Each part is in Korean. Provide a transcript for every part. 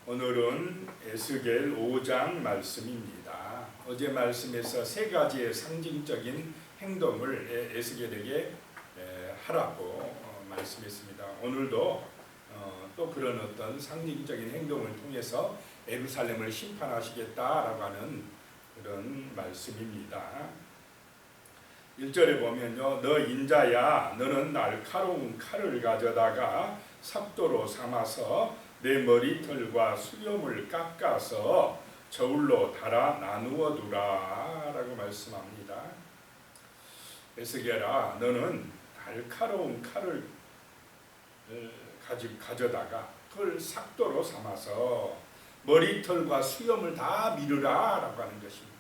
오늘은 에스겔 5장 말씀입니다. 어제 말씀에서 세 가지의 상징적인 행동을 에스겔에게 하라고 말씀했습니다. 오늘도 또 그런 어떤 상징적인 행동을 통해서 예루살렘을 심판하시겠다라고 하는 그런 말씀입니다. 1절에 보면요, 너 인자야, 너는 날카로운 칼을 가져다가 삭도로 삼아서 내 머리털과 수염을 깎아서 저울로 달아 나누어 두라 라고 말씀합니다. 에스겔아, 너는 날카로운 칼을 가져다가 그걸 삭도로 삼아서 머리털과 수염을 다 미루라 라고 하는 것입니다.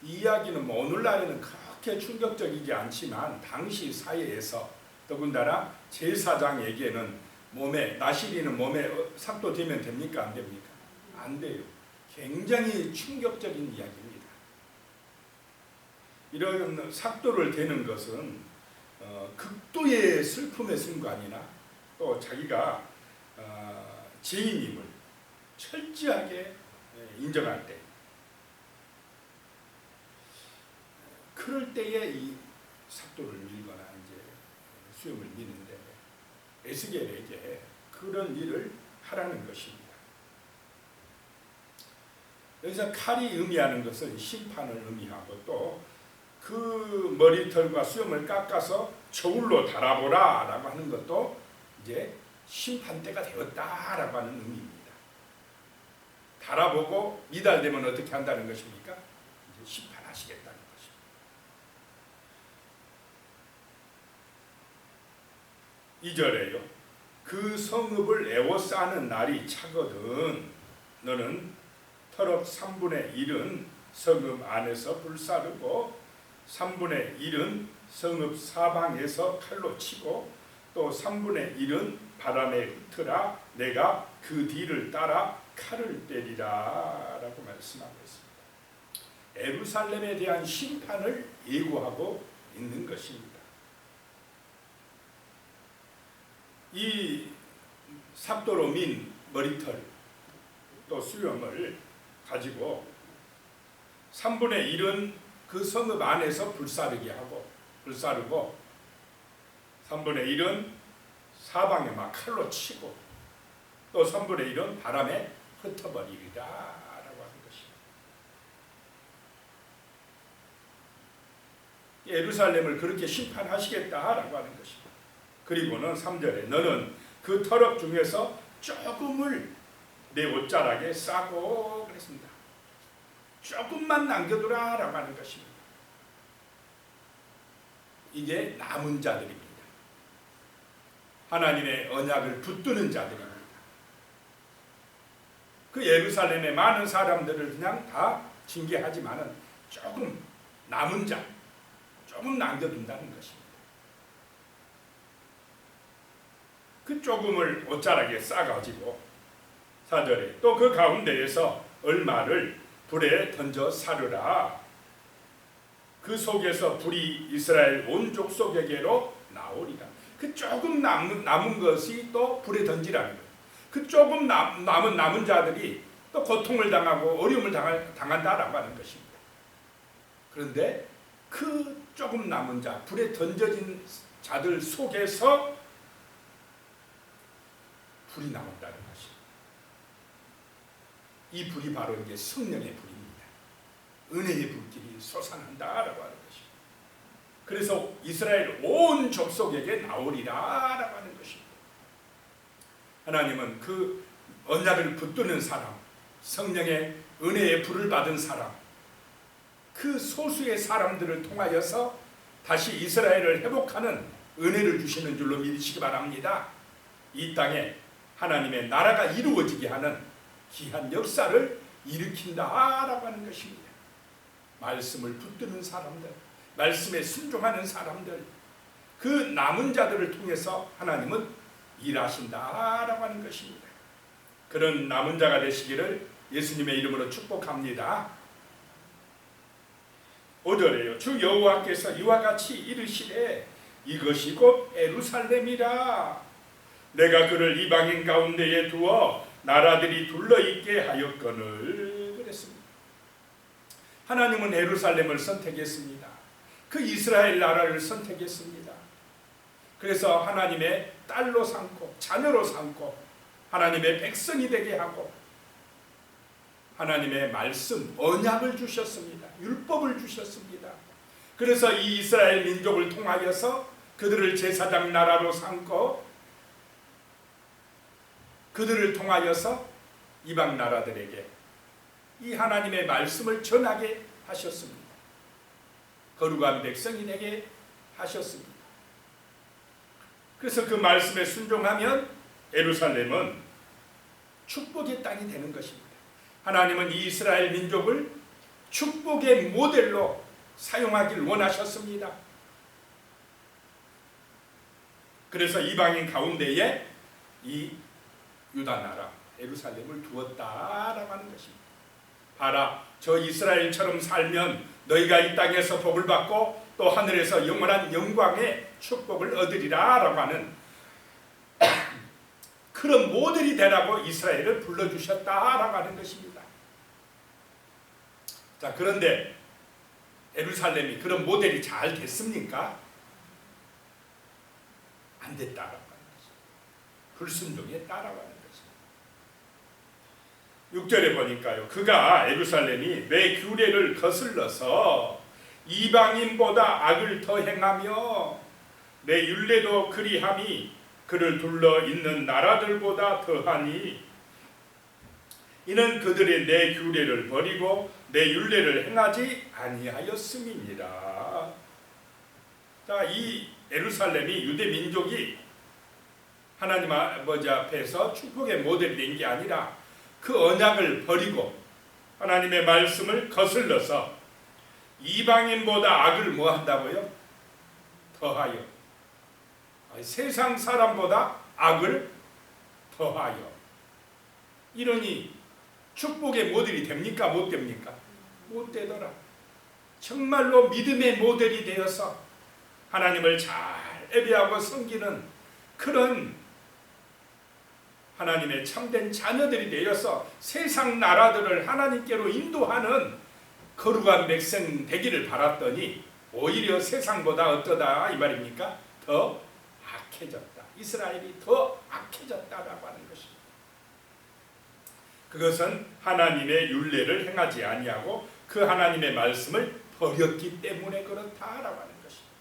이 이야기는 오늘날에는 그렇게 충격적이지 않지만 당시 사회에서 더군다나 제사장에게는 나시리는 몸에 삭도 되면 됩니까? 안 됩니까? 안 돼요. 굉장히 충격적인 이야기입니다. 이런 삭도를 대는 것은 극도의 슬픔의 순간이나 또 자기가 죄인임을 철저하게 인정할 때, 그럴 때에 이 삭도를 밀거나 이제 수염을 미는데 에스겔에게 그런 일을 하라는 것입니다. 여기서 칼이 의미하는 것은 심판을 의미하고 또 그 머리털과 수염을 깎아서 저울로 달아보라 라고 하는 것도 이제 심판 때가 되었다라고 하는 의미입니다. 달아보고 미달되면 어떻게 한다는 것입니까? 이제 심판하시겠다는 것입니다. 2절에요. 그 성읍을 에워싸는 날이 차거든 너는 터럭 3분의 1은 성읍 안에서 불사르고 3분의 1은 성읍 사방에서 칼로 치고 또 3분의 1은 바람에 흩으라 내가 그 뒤를 따라 칼을 때리라 라고 말씀하고 있습니다. 예루살렘에 대한 심판을 예고하고 있는 것입니다. 이 삭도로 민 머리털 또 수염을 가지고 3분의 1은 그 성읍 안에서 불사르게 하고 불사르고 3분의 1은 사방에 막 칼로 치고 또 3분의 1은 바람에 흩어버리리라 라고 하는 것입니다. 예루살렘을 그렇게 심판하시겠다라고 하는 것입니다. 그리고는 3절에 너는 그 터럭 중에서 조금을 내 옷자락에 싸고 그랬습니다. 조금만 남겨두라 라고 하는 것입니다. 이게 남은 자들입니다. 하나님의 언약을 붙드는 자들입니다. 그 예루살렘의 많은 사람들을 그냥 다 징계하지만은 조금 남은 자, 조금 남겨둔다는 것입니다. 그 조금을 옷자락에 싸가지고 4절에 또 그 가운데에서 얼마를 불에 던져 사르라. 그 속에서 불이 이스라엘 온 족속에게로 나오리라. 그 조금 남은 것이 또 불에 던지라는 거예요. 그 조금 남은 자들이 또 고통을 당하고 어려움을 당한다라고 하는 것입니다. 그런데 그 조금 남은 자, 불에 던져진 자들 속에서 불이 나온다는 것입니다. 이 불이 바로 이제 성령의 불입니다. 은혜의 불길이 솟아난다라고 하는 것입니다. 그래서 이스라엘 온 족속에게 나오리라라고 하는 것입니다. 하나님은 그 언약을 붙드는 사람, 성령의 은혜의 불을 받은 사람, 그 소수의 사람들을 통하여서 다시 이스라엘을 회복하는 은혜를 주시는 줄로 믿으시기 바랍니다. 이 땅에 하나님의 나라가 이루어지게 하는 귀한 역사를 일으킨다라고 하는 것입니다. 말씀을 붙드는 사람들, 말씀에 순종하는 사람들, 그 남은 자들을 통해서 하나님은 일하신다라고 하는 것입니다. 그런 남은 자가 되시기를 예수님의 이름으로 축복합니다. 5절에요. 주 여호와께서 이와 같이 이르시되 이것이 곧 예루살렘이라. 내가 그를 이방인 가운데에 두어 나라들이 둘러있게 하였거늘. 그랬습니다. 하나님은 예루살렘을 선택했습니다. 그 이스라엘 나라를 선택했습니다. 그래서 하나님의 딸로 삼고 자녀로 삼고 하나님의 백성이 되게 하고 하나님의 말씀, 언약을 주셨습니다. 율법을 주셨습니다. 그래서 이 이스라엘 민족을 통하여서 그들을 제사장 나라로 삼고 그들을 통하여서 이방 나라들에게 이 하나님의 말씀을 전하게 하셨습니다. 거룩한 백성이 되게 하셨습니다. 그래서 그 말씀에 순종하면 예루살렘은 축복의 땅이 되는 것입니다. 하나님은 이 이스라엘 민족을 축복의 모델로 사용하길 원하셨습니다. 그래서 이방인 가운데에 이 유다 나라 예루살렘을 두었다라고 하는 것입니다. 봐라, 저 이스라엘처럼 살면 너희가 이 땅에서 복을 받고 또 하늘에서 영원한 영광의 축복을 얻으리라 라고 하는 그런 모델이 되라고 이스라엘을 불러주셨다라고 하는 것입니다. 자, 그런데 예루살렘이 그런 모델이 잘 됐습니까? 안 됐다라고 하는 것입니다. 불순종했다라고 하는 것입니다. 6절에 보니까요, 그가 예루살렘이 내 규례를 거슬러서 이방인보다 악을 더 행하며 내 율례도 그리함이 그를 둘러 있는 나라들보다 더하니 이는 그들의 내 규례를 버리고 내 율례를 행하지 아니하였음이니라. 자, 이 예루살렘이 유대 민족이 하나님 아버지 앞에서 축복의 모델이 된 게 아니라 그 언약을 버리고 하나님의 말씀을 거슬러서 이방인보다 악을 뭐 한다고요? 더하여. 세상 사람보다 악을 더하여. 이러니 축복의 모델이 됩니까? 못 됩니까? 못 되더라. 정말로 믿음의 모델이 되어서 하나님을 잘 예배하고 섬기는 그런 하나님의 참된 자녀들이 되어서 세상 나라들을 하나님께로 인도하는 거룩한 백성 되기를 바랐더니 오히려 세상보다 어떠다 이 말입니까? 더 악해졌다. 이스라엘이 더 악해졌다라고 하는 것입니다. 그것은 하나님의 율례를 행하지 아니하고 그 하나님의 말씀을 버렸기 때문에 그렇다라고 하는 것입니다.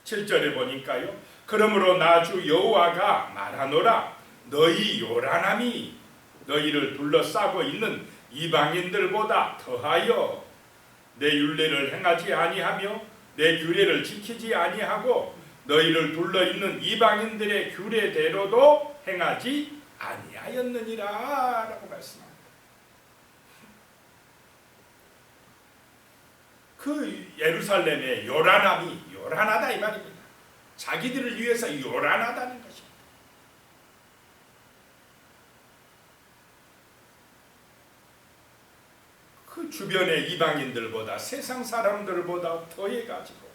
7절에 보니까요, 그러므로 나 주 여호와가 말하노라. 너희 요란함이 너희를 둘러싸고 있는 이방인들보다 더하여 내 율례를 행하지 아니하며 내 규례를 지키지 아니하고 너희를 둘러있는 이방인들의 규례대로도 행하지 아니하였느니라 라고 말씀합니다. 그 예루살렘의 요란함이 요란하다 이 말입니다. 자기들을 위해서 요란하다는 것입니다. 그 주변의 이방인들보다 세상 사람들보다 더해가지고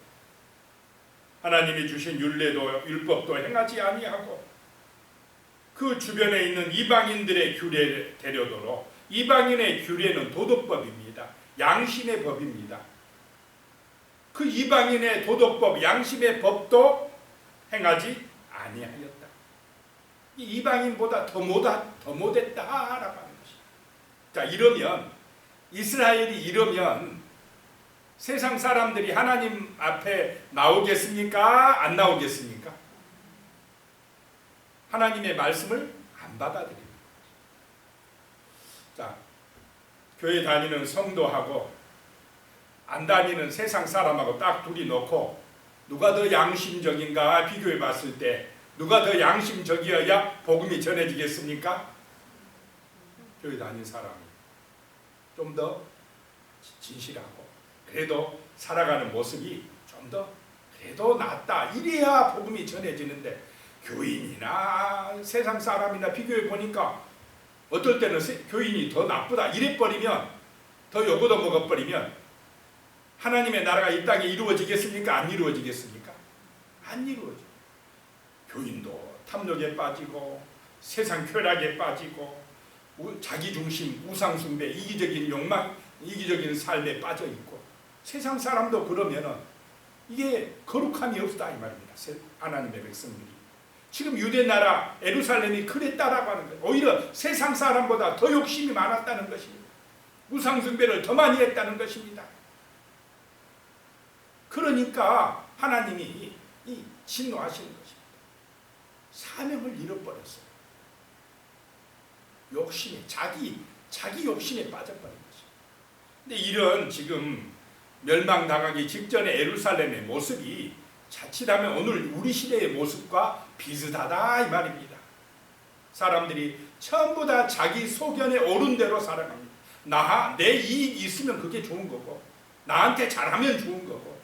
하나님이 주신 율례도 율법도 행하지 아니하고 그 주변에 있는 이방인들의 규례대로도록. 이방인의 규례는 도덕법입니다. 양심의 법입니다. 그 이방인의 도덕법, 양심의 법도 행하지 아니하였다. 이 이방인보다 더 못했다라고 하는 것입니다. 자, 이러면 이스라엘이 이러면 세상 사람들이 하나님 앞에 나오겠습니까? 안 나오겠습니까? 하나님의 말씀을 안 받아들입니다. 자, 교회 다니는 성도하고 안 다니는 세상 사람하고 딱 둘이 놓고 누가 더 양심적인가 비교해 봤을 때 누가 더 양심적이어야 복음이 전해지겠습니까? 교회 다니는 사람이 좀 더 진실하고 그래도 살아가는 모습이 좀 더 그래도 낫다. 이래야 복음이 전해지는데 교인이나 세상 사람이나 비교해 보니까 어떨 때는 교인이 더 나쁘다 이래버리면 더 요거도 먹어버리면 하나님의 나라가 이 땅에 이루어지겠습니까? 안 이루어지겠습니까? 안 이루어져. 교인도 탐욕에 빠지고 세상 쾌락에 빠지고 자기중심, 우상숭배, 이기적인 욕망, 이기적인 삶에 빠져있고 세상 사람도 그러면은 이게 거룩함이 없다 이 말입니다. 하나님의 백성들이. 지금 유대나라 예루살렘이 그랬다라고 하는 거예요. 오히려 세상 사람보다 더 욕심이 많았다는 것입니다. 우상숭배를 더 많이 했다는 것입니다. 그러니까 하나님이 진노하시는 것입니다. 사명을 잃어버렸어요. 욕심에, 자기 욕심에 빠져버린 것입니다. 근데 이런 지금 멸망당하기 직전의 예루살렘의 모습이 자칫하면 오늘 우리 시대의 모습과 비슷하다 이 말입니다. 사람들이 전부 다 자기 소견에 옳은 대로 살아갑니다. 내 이익이 있으면 그게 좋은 거고 나한테 잘하면 좋은 거고.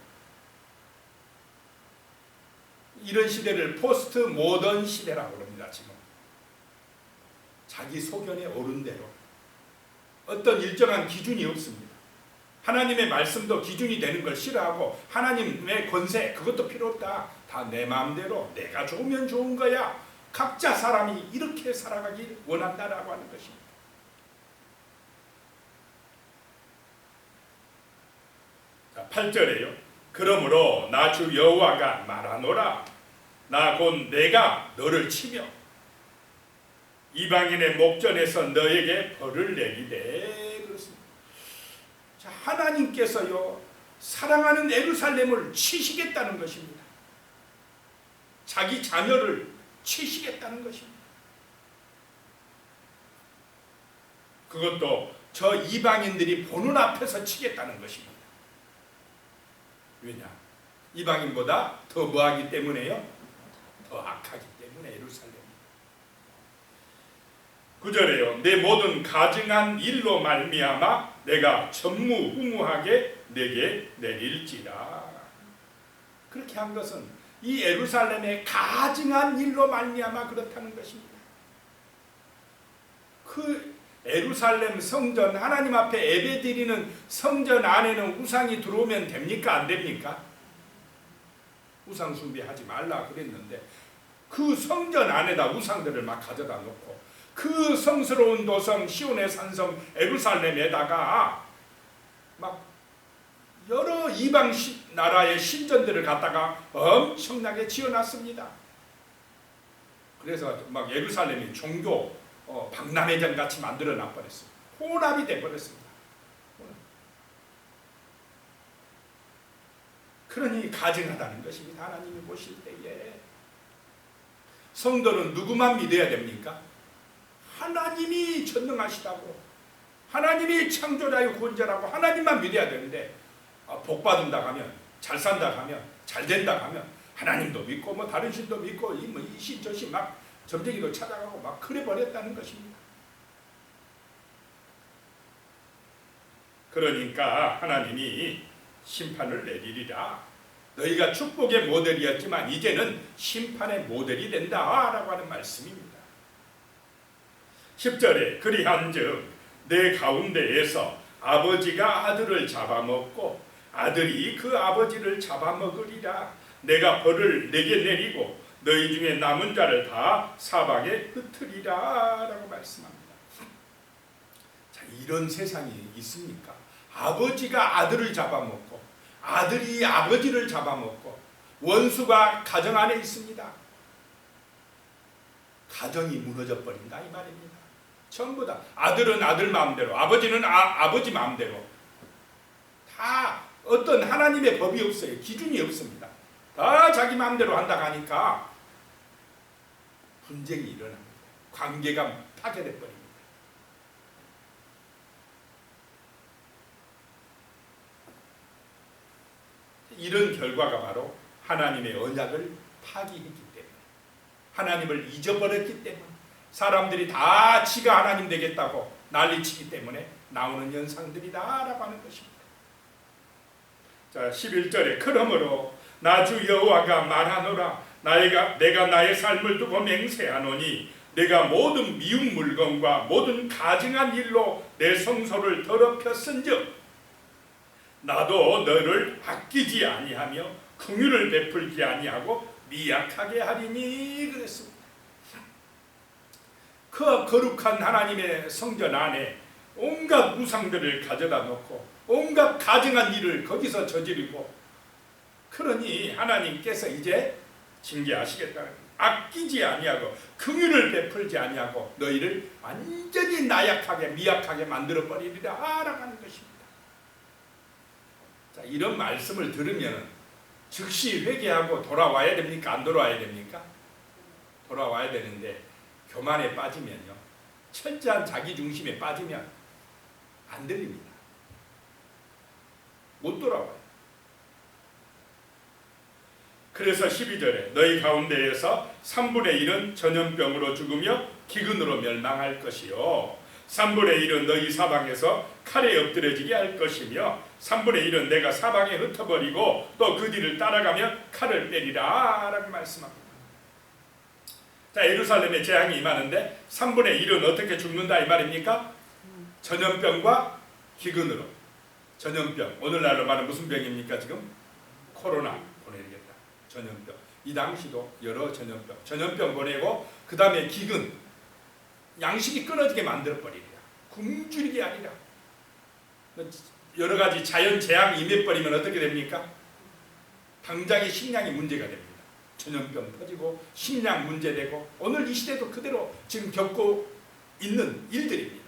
이런 시대를 포스트 모던 시대라고 합니다. 지금 자기 소견에 옳은 대로 어떤 일정한 기준이 없습니다. 하나님의 말씀도 기준이 되는 걸 싫어하고 하나님의 권세 그것도 필요 없다. 다 내 마음대로 내가 좋으면 좋은 거야. 각자 사람이 이렇게 살아가길 원한다라고 하는 것입니다. 자, 8절에요. 그러므로 나 주 여호와가 말하노라. 나 곧 내가 너를 치며 이방인의 목전에서 너에게 벌을 내리되. 그렇습니다. 자, 하나님께서요 사랑하는 예루살렘을 치시겠다는 것입니다. 자기 자녀를 치시겠다는 것입니다. 그것도 저 이방인들이 보는 앞에서 치겠다는 것입니다. 왜냐? 이방인보다 더 뭐하기 때문에요? 더 악하기 때문에 예루살렘. 9절에요. 내 모든 가증한 일로 말미암아 내가 전무후무하게 내게 내릴지라. 그렇게 한 것은 이 예루살렘의 가증한 일로 말미암아 그렇다는 것입니다. 그 예루살렘 성전 하나님 앞에 예배드리는 성전 안에는 우상이 들어오면 됩니까? 안 됩니까? 우상 숭배하지 말라 그랬는데 그 성전 안에다 우상들을 막 가져다 놓고 그 성스러운 도성 시온의 산성 예루살렘에다가 막 여러 이방 나라의 신전들을 갖다가 엄청나게 지어놨습니다. 그래서 막 예루살렘이 종교 박람회장 같이 만들어 놔버렸어요. 혼합이 돼버렸습니다. 그러니 가증하다는 것입니다. 하나님이 보실 때에 성도는 누구만 믿어야 됩니까? 하나님이 전능하시다고, 하나님이 창조자요 구원자라고 하나님만 믿어야 되는데 복받은다 하면, 잘 산다 하면, 잘 된다 하면 하나님도 믿고 뭐 다른 신도 믿고 이 신 저 신 막 점쟁이도 찾아가고 막 그래 버렸다는 것입니다. 그러니까 하나님이 심판을 내리리라. 너희가 축복의 모델이었지만 이제는 심판의 모델이 된다라고 하는 말씀입니다. 10절에 그리한즉 내 가운데에서 아버지가 아들을 잡아먹고 아들이 그 아버지를 잡아먹으리라. 내가 벌을 내게 내리고 너희 중에 남은 자를 다 사방에 흩으리라 라고 말씀합니다. 자, 이런 세상이 있습니까? 아버지가 아들을 잡아먹고 아들이 아버지를 잡아먹고 원수가 가정 안에 있습니다. 가정이 무너져 버린다 이 말입니다. 전부 다 아들은 아들 마음대로, 아버지는 아버지 마음대로, 다 어떤 하나님의 법이 없어요. 기준이 없습니다. 다 자기 마음대로 한다 하니까 분쟁이 일어납니다. 관계가 파괴돼 버립니다. 이런 결과가 바로 하나님의 언약을 파기했기 때문에, 하나님을 잊어버렸기 때문에, 사람들이 다 지가 하나님 되겠다고 난리치기 때문에 나오는 현상들이다라고 하는 것입니다. 자, 11절에 그러므로 나 주 여호와가 말하노라. 내가 나의 삶을 두고 맹세하노니 내가 모든 미운 물건과 모든 가증한 일로 내 성소를 더럽혔은즉 나도 너를 아끼지 아니하며 긍휼을 베풀지 아니하고 미약하게 하리니 그랬습니다. 그 거룩한 하나님의 성전 안에 온갖 우상들을 가져다 놓고 온갖 가증한 일을 거기서 저지르고, 그러니 하나님께서 이제 징계하시겠다는 거예요. 아끼지 아니하고 긍휼을 베풀지 아니하고 너희를 완전히 나약하게 미약하게 만들어 버리리라 라고 하는 것입니다. 자, 이런 말씀을 들으면 즉시 회개하고 돌아와야 됩니까? 안 돌아와야 됩니까? 돌아와야 되는데 교만에 빠지면요, 철저한 자기 중심에 빠지면 안 들립니다. 못 돌아와요. 그래서 12절에 너희 가운데에서 3분의 1은 전염병으로 죽으며 기근으로 멸망할 것이요 3분의 1은 너희 사방에서 칼에 엎드려지게 할 것이며 3분의 1은 내가 사방에 흩어버리고 또 그 뒤를 따라가며 칼을 빼리라 라고 말씀합니다. 자, 예루살렘에 재앙이 임하는데 3분의 1은 어떻게 죽는다 이 말입니까? 전염병과 기근으로. 전염병, 오늘날로 말하면 무슨 병입니까? 지금 코로나 보내야겠다. 전염병. 이 당시도 여러 전염병 보내고 그 다음에 기근, 양식이 끊어지게 만들어버리리라. 굶주리게 하리라. 여러 가지 자연 재앙이 임해버리면 어떻게 됩니까? 당장의 식량이 문제가 됩니다. 전염병 터지고 식량 문제되고 오늘 이 시대도 그대로 지금 겪고 있는 일들입니다.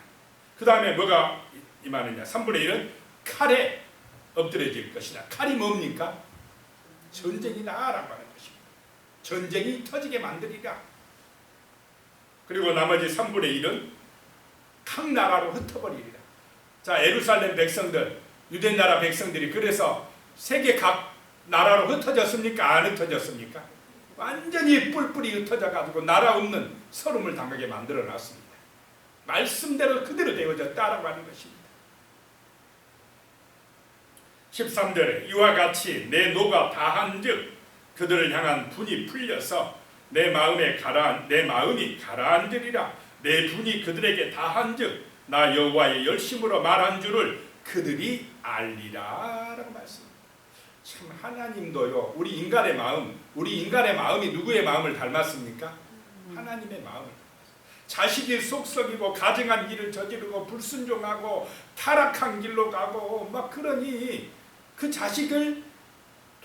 그 다음에 뭐가 임하느냐? 3분의 1은 칼에 엎드려질 것이다. 칼이 뭡니까? 전쟁이다 라고 하는 것입니다. 전쟁이 터지게 만들리라. 그리고 나머지 3분의 1은 각 나라로 흩어버리리라. 자, 예루살렘 백성들, 유대나라 백성들이 그래서 세계 각 나라로 흩어졌습니까? 안 흩어졌습니까? 완전히 뿔뿔이 흩어져 가지고 나라 없는 서름을 당하게 만들어 놨습니다. 말씀대로 그대로 되어졌다라고 하는 것입니다. 13절에 이와 같이 내 노가 다한즉 그들을 향한 분이 풀려서 내 마음이 가라앉으리라. 내 분이 그들에게 다한즉 나 여호와의 열심으로 말한 줄을 그들이 알리라 라고 말씀합니다. 참, 하나님도요, 우리 인간의 마음이 누구의 마음을 닮았습니까? 하나님의 마음을. 자식이 속썩이고 가증한 일을 저지르고 불순종하고 타락한 길로 가고 막 그러니 그 자식을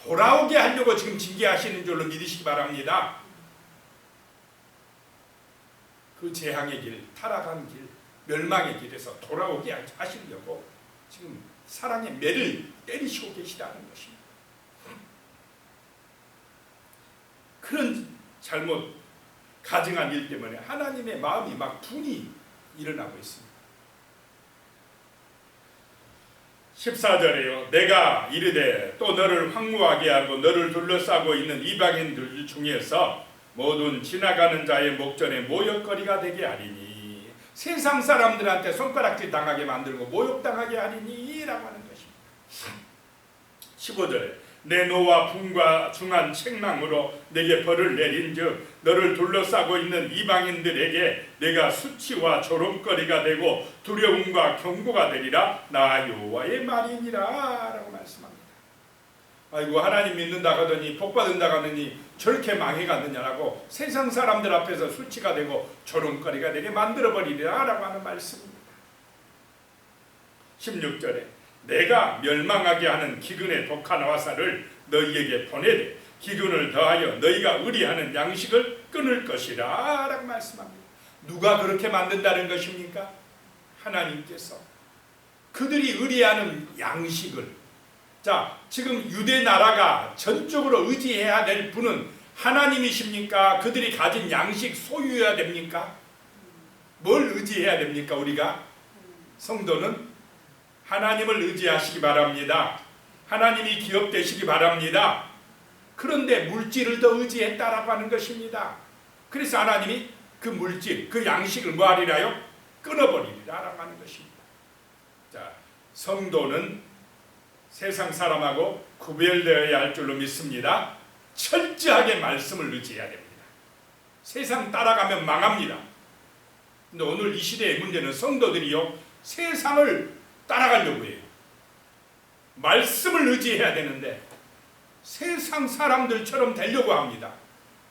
돌아오게 하려고 지금 징계하시는 줄로 믿으시기 바랍니다. 그 재앙의 길, 타락한 길, 멸망의 길에서 돌아오게 하시려고 지금 사랑의 매를 때리시고 계시다는 것입니다. 그런 잘못, 가증한 일 때문에 하나님의 마음이 막 분이 일어나고 있습니다. 14절에요. 내가 이르되 또 너를 황무하게 하고 너를 둘러싸고 있는 이방인들 중에서 모든 지나가는 자의 목전에 모욕거리가 되게 하리니 세상 사람들한테 손가락질 당하게 만들고 모욕당하게 하리니 라고 하는 것입니다. 15절에 내 노와 분과 중한 책망으로 내게 벌을 내린즉 너를 둘러싸고 있는 이방인들에게 내가 수치와 조롱거리가 되고 두려움과 경고가 되리라. 나 여호와의 말이니라 라고 말씀합니다. 아이고, 하나님 믿는다 하더니 복받는다 하더니 저렇게 망해갔느냐라고 세상 사람들 앞에서 수치가 되고 조롱거리가 되게 만들어버리리라 라고 하는 말씀입니다. 16절에 내가 멸망하게 하는 기근의 독한 화살을 너희에게 보내되 기근을 더하여 너희가 의리하는 양식을 끊을 것이라 라고 말씀합니다. 누가 그렇게 만든다는 것입니까? 하나님께서. 그들이 의리하는 양식을. 자, 지금 유대 나라가 전적으로 의지해야 될 분은 하나님이십니까? 그들이 가진 양식 소유해야 됩니까? 뭘 의지해야 됩니까? 우리가 성도는 하나님을 의지하시기 바랍니다. 하나님이 기업되시기 바랍니다. 그런데 물질을 더 의지했다라고 하는 것입니다. 그래서 하나님이 그 물질, 그 양식을 뭐하리라요? 끊어버리리라라고 하는 것입니다. 자, 성도는 세상 사람하고 구별되어야 할 줄로 믿습니다. 철저하게 말씀을 의지해야 됩니다. 세상 따라가면 망합니다. 근데 오늘 이 시대의 문제는 성도들이요, 세상을 따라가려고 해요. 말씀을 의지해야 되는데 세상 사람들처럼 되려고 합니다.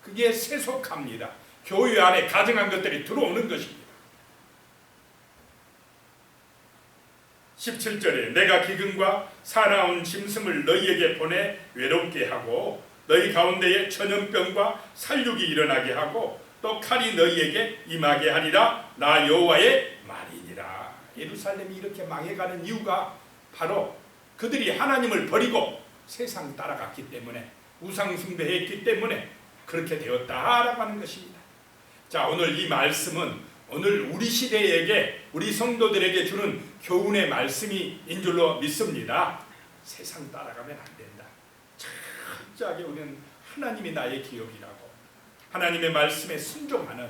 그게 세속합니다. 교회 안에 가증한 것들이 들어오는 것입니다. 17절에 내가 기근과 사나운 짐승을 너희에게 보내 외롭게 하고 너희 가운데에 전염병과 살육이 일어나게 하고 또 칼이 너희에게 임하게 하리라. 나 여호와의 말이니라. 예루살렘이 이렇게 망해가는 이유가 바로 그들이 하나님을 버리고 세상 따라갔기 때문에, 우상 숭배했기 때문에 그렇게 되었다라고 하는 것입니다. 자, 오늘 이 말씀은 오늘 우리 시대에게, 우리 성도들에게 주는 교훈의 말씀인 줄로 믿습니다. 세상 따라가면 안 된다. 철저하게 우리는 하나님이 나의 기업이라고, 하나님의 말씀에 순종하는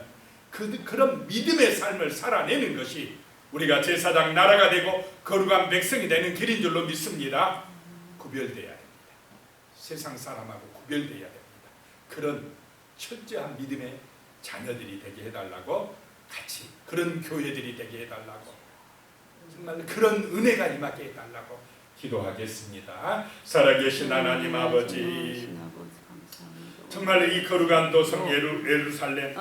그런 믿음의 삶을 살아내는 것이 우리가 제사장 나라가 되고 거룩한 백성이 되는 길인 줄로 믿습니다. 구별돼야 됩니다. 세상 사람하고 구별돼야 됩니다. 그런 철저한 믿음의 자녀들이 되게 해달라고, 같이 그런 교회들이 되게 해달라고, 정말 그런 은혜가 임하게 해달라고 기도하겠습니다. 살아계신 하나님 아버지, 정말 이 거룩한 도성 예루살렘,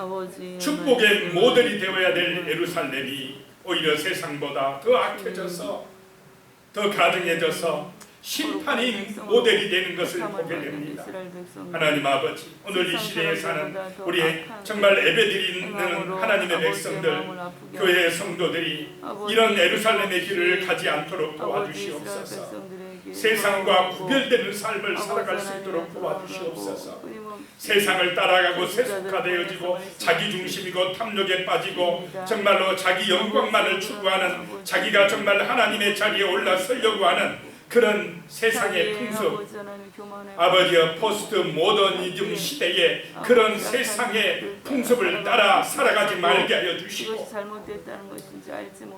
축복의 모델이 되어야 될 예루살렘이 오히려 세상보다 더 악해져서, 더 가증해져서 심판이 모델이 되는 것을 보게 됩니다. 하나님 아버지, 오늘 이 시대에 사는 우리 정말 예배드리는 하나님의 백성들, 교회의 성도들이 이런 예루살렘의 길을 가지 않도록 도와주시옵소서. 세상과 구별되는 삶을 살아갈 수 있도록 도와주시옵소서. 세상을 따라가고 세속화되어지고 자기중심이고 탐욕에 빠지고 정말로 자기 영광만을 추구하는, 자기가 정말 하나님의 자리에 올라서려고 하는 그런 세상의 풍습, 아버지의 포스트 모더니즘 시대에 그런 세상의 풍습을 따라 살아가지 말게 하여 주시고,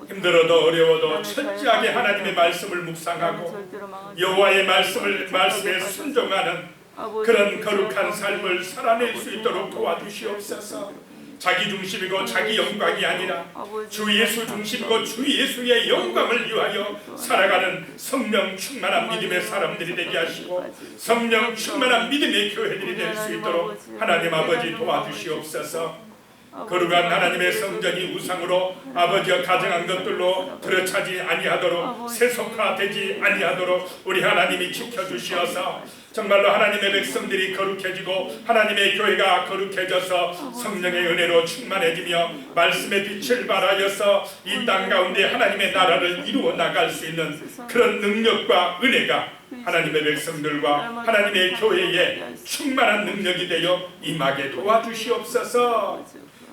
힘들어도 어려워도 철저하게 하나님의 말씀을 묵상하고 여호와의 말씀에 순종하는 그런 거룩한 삶을 살아낼 수 있도록 도와주시옵소서. 자기 중심이고 자기 영광이 아니라 주 예수 중심이고 주 예수의 영광을 위하여 살아가는 성령 충만한 믿음의 사람들이 되게 하시고, 성령 충만한 믿음의 교회들이 될 수 있도록 하나님 아버지 도와주시옵소서. 거룩한 하나님의 성전이 우상으로 아버지와 가정한 것들로 들어차지 아니하도록, 세속화되지 아니하도록 우리 하나님이 지켜주시어서 정말로 하나님의 백성들이 거룩해지고 하나님의 교회가 거룩해져서 성령의 은혜로 충만해지며 말씀의 빛을 발하여서 이 땅 가운데 하나님의 나라를 이루어 나갈 수 있는 그런 능력과 은혜가 하나님의 백성들과 하나님의 교회에 충만한 능력이 되어 임하게 도와주시옵소서.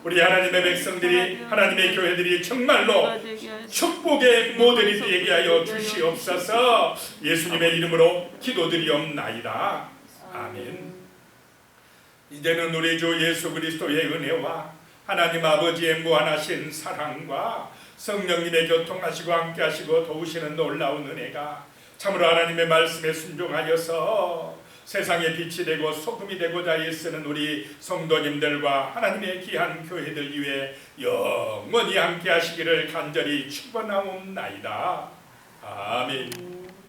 우리 하나님의 백성들이, 하나님의 교회들이 정말로 축복의 모델이 되게 하여 주시옵소서. 예수님의 이름으로 기도드리옵나이다. 아멘. 이제는 우리 주 예수 그리스도의 은혜와 하나님 아버지의 무한하신 사랑과 성령님의 교통하시고 함께하시고 도우시는 놀라운 은혜가 참으로 하나님의 말씀에 순종하여서 세상의 빛이 되고 소금이 되고자 애쓰는 우리 성도님들과 하나님의 귀한 교회들 위해 영원히 함께 하시기를 간절히 축원하옵나이다. 아멘.